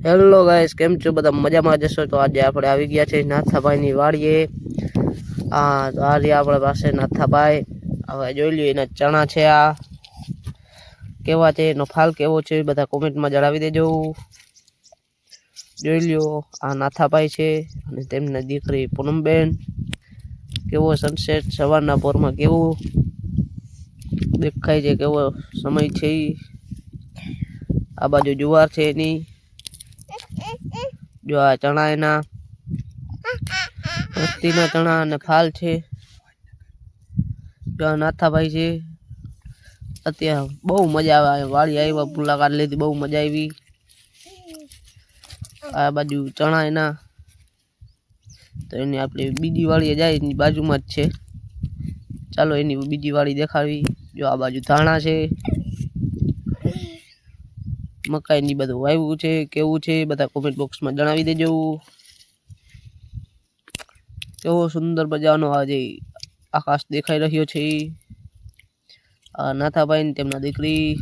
Hello guys, કેમ છો બધા? મજામાં જશો તો આજે આપણે આવી ગયા છે નાથાભાઈની વાડીએ. તો આ રહ્યા આપણા પાસે નાથાભાઈ. હવે જોઈ લ્યો એના ચણા છે, આ કેવા છે, એનો ફાલ કેવો છે બધા કોમેન્ટમાં જણાવી દેજો. જોઈ લ્યો, આ નાથાભાઈ છે અને તેમની દીકરી પૂનમબેન. કેવો સનસેટ સવારના પોરમાં કેવું દેખાય છે, કેવો સમય છે. આ બાજુ જુવાર છે એની, જો આ ચણા એના મસ્તીના ચણા અને ફાલ છે. જો આ નાથાભાઈ છે. અત્યારે બહુ મજા આવે, વાડી આવ્યા મુલાકાત લીધી, બહુ મજા આવી. આ બાજુ ચણા એના, તો એની આપણે બીજી વાડીએ જાય, એની બાજુમાં જ છે. ચાલો એની બીજી વાડી દેખાડવી. જો આ બાજુ ધાણા છે, મકાઈની બધું વાવ્યું છે. કેવું છે બધા કોમેન્ટ બોક્સમાં જણાવી દેજો. કેવો સુંદર મજાનો આજે આકાશ દેખાઈ રહ્યો છે. આ નાથાભાઈ ને તેમના દીકરી